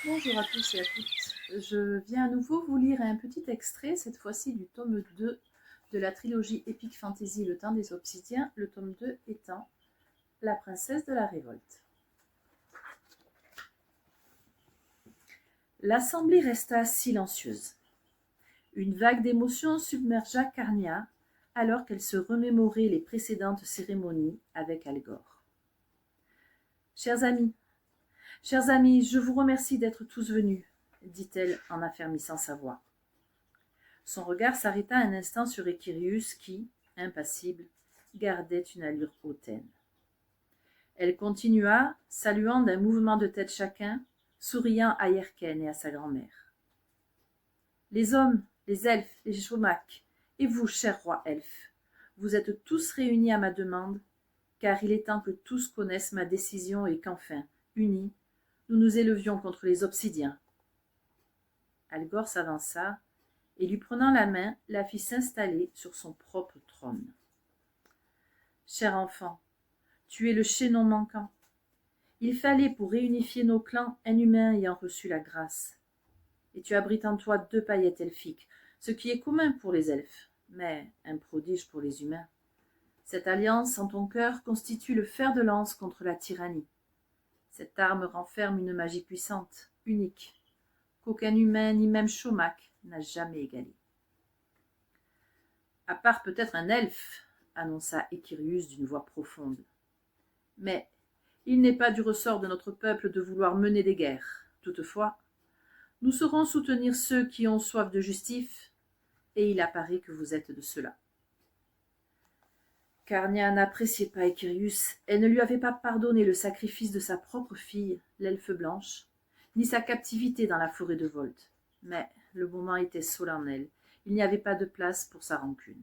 Bonjour à tous et à toutes. Je viens à nouveau vous lire un petit extrait, cette fois-ci du tome 2 de la trilogie Epic Fantasy Le Temps des Obsidiens, le tome 2 étant La princesse de la révolte. L'assemblée resta silencieuse. Une vague d'émotion submergea Carnia alors qu'elle se remémorait les précédentes cérémonies avec Algor. Chers amis, je vous remercie d'être tous venus, dit-elle en affermissant sa voix. Son regard s'arrêta un instant sur Équirius qui, impassible, gardait une allure hautaine. Elle continua, saluant d'un mouvement de tête chacun, souriant à Yerken et à sa grand-mère. Les hommes, les elfes, les Shomak, et vous, cher roi elfe, vous êtes tous réunis à ma demande, car il est temps que tous connaissent ma décision et qu'enfin, unis, nous nous élevions contre les obsidiens. Algor s'avança et lui prenant la main, la fit s'installer sur son propre trône. Cher enfant, tu es le chaînon manquant. Il fallait pour réunifier nos clans un humain ayant reçu la grâce. Et tu abrites en toi 2 paillettes elfiques, ce qui est commun pour les elfes, mais un prodige pour les humains. Cette alliance en ton cœur constitue le fer de lance contre la tyrannie. Cette arme renferme une magie puissante, unique, qu'aucun humain ni même Shomak n'a jamais égalée. À part peut-être un elfe, annonça Équirius d'une voix profonde. Mais il n'est pas du ressort de notre peuple de vouloir mener des guerres. Toutefois, nous saurons soutenir ceux qui ont soif de justice, et il apparaît que vous êtes de ceux-là. Carnia n'appréciait pas Équirius, elle ne lui avait pas pardonné le sacrifice de sa propre fille, l'elfe blanche, ni sa captivité dans la forêt de Volte. Mais le moment était solennel, il n'y avait pas de place pour sa rancune.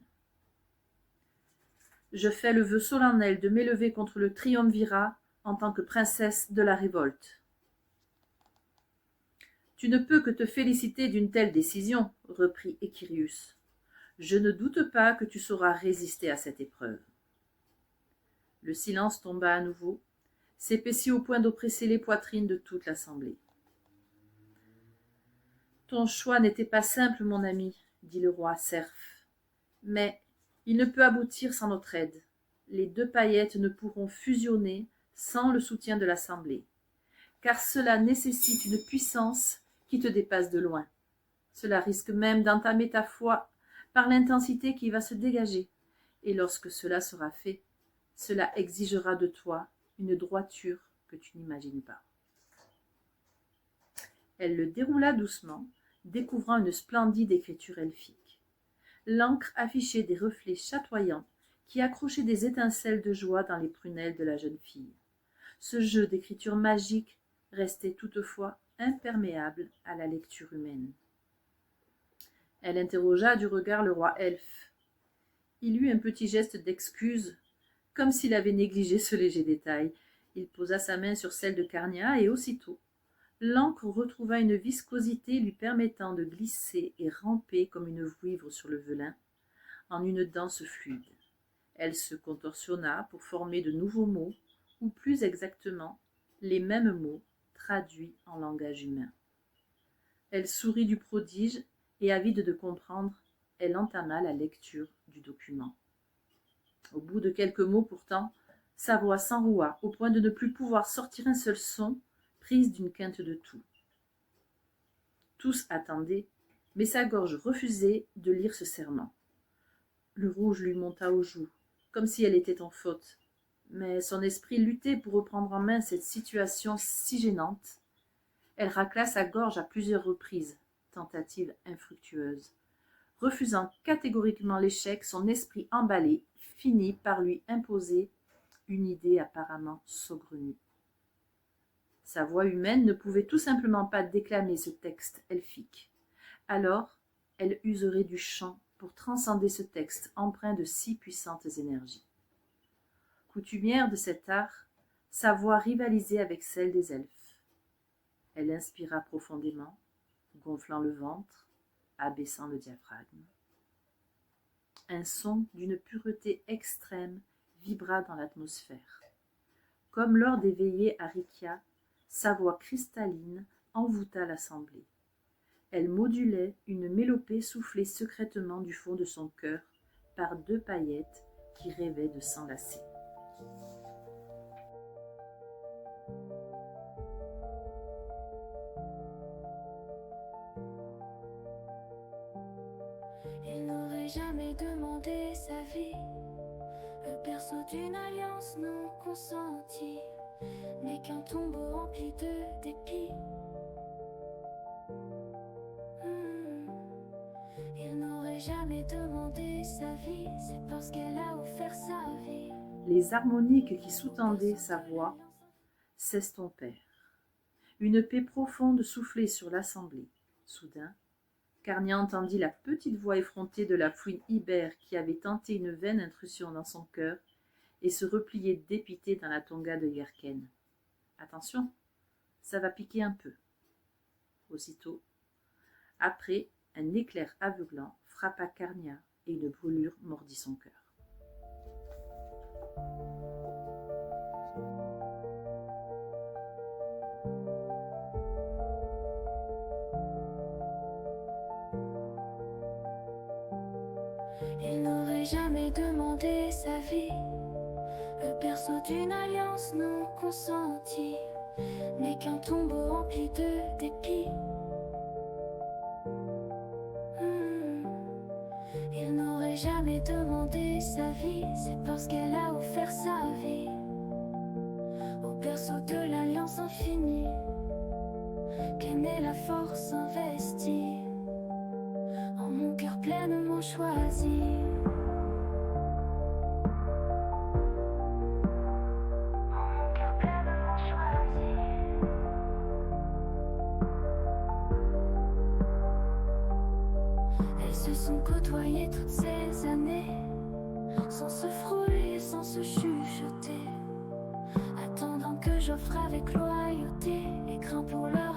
Je fais le vœu solennel de m'élever contre le triumvirat en tant que princesse de la révolte. Tu ne peux que te féliciter d'une telle décision, reprit Équirius. Je ne doute pas que tu sauras résister à cette épreuve. Le silence tomba à nouveau, s'épaissit au point d'oppresser les poitrines de toute l'assemblée. Ton choix n'était pas simple, mon ami, dit le roi Serf, mais il ne peut aboutir sans notre aide. Les 2 paillettes ne pourront fusionner sans le soutien de l'assemblée, car cela nécessite une puissance qui te dépasse de loin. Cela risque même d'entamer ta foi par l'intensité qui va se dégager, et lorsque cela sera fait, cela exigera de toi une droiture que tu n'imagines pas. Elle le déroula doucement, découvrant une splendide écriture elfique. L'encre affichait des reflets chatoyants qui accrochaient des étincelles de joie dans les prunelles de la jeune fille. Ce jeu d'écriture magique restait toutefois imperméable à la lecture humaine. Elle interrogea du regard le roi elfe. Il eut un petit geste d'excuse, comme s'il avait négligé ce léger détail. Il posa sa main sur celle de Carnia et aussitôt, l'encre retrouva une viscosité lui permettant de glisser et ramper comme une vouivre sur le velin, en une danse fluide. Elle se contorsionna pour former de nouveaux mots, ou plus exactement, les mêmes mots traduits en langage humain. Elle sourit du prodige et, avide de comprendre, elle entama la lecture du document. Au bout de quelques mots pourtant, sa voix s'enroua au point de ne plus pouvoir sortir un seul son, prise d'une quinte de toux. Tous attendaient, mais sa gorge refusait de lire ce serment. Le rouge lui monta aux joues, comme si elle était en faute, mais son esprit luttait pour reprendre en main cette situation si gênante. Elle racla sa gorge à plusieurs reprises, tentative infructueuse. Refusant catégoriquement l'échec, son esprit emballé finit par lui imposer une idée apparemment saugrenue. Sa voix humaine ne pouvait tout simplement pas déclamer ce texte elfique. Alors, elle userait du chant pour transcender ce texte empreint de si puissantes énergies. Coutumière de cet art, sa voix rivalisait avec celle des elfes. Elle inspira profondément, gonflant le ventre, abaissant le diaphragme. Un son d'une pureté extrême vibra dans l'atmosphère. Comme lors des veillées à Rikia, sa voix cristalline envoûta l'assemblée. Elle modulait une mélopée soufflée secrètement du fond de son cœur par 2 paillettes qui rêvaient de s'enlacer. Il n'aurait jamais demandé sa vie. Le berceau d'une alliance non consentie n'est qu'un tombeau rempli de dépit. Il n'aurait jamais demandé sa vie, c'est parce qu'elle a offert sa vie. Les harmoniques qui sous-tendaient sa voix s'estompèrent. Une paix profonde soufflait sur l'assemblée. Soudain, Carnia entendit la petite voix effrontée de la fouine ibère qui avait tenté une vaine intrusion dans son cœur et se repliait dépitée dans la tonga de Yerken. « Attention, ça va piquer un peu. » Aussitôt, après, un éclair aveuglant frappa Carnia et une brûlure mordit son cœur. Il n'aurait jamais demandé sa vie. Le berceau d'une alliance non consentie n'est qu'un tombeau rempli de dépit. Il n'aurait jamais demandé sa vie, c'est parce qu'elle a offert sa vie au berceau de l'alliance infinie qu'est née la force investie en mon cœur pleinement choisi. Elles se sont côtoyées toutes ces années, sans se frôler, sans se chuchoter, attendant que j'offre avec loyauté les grains pour leur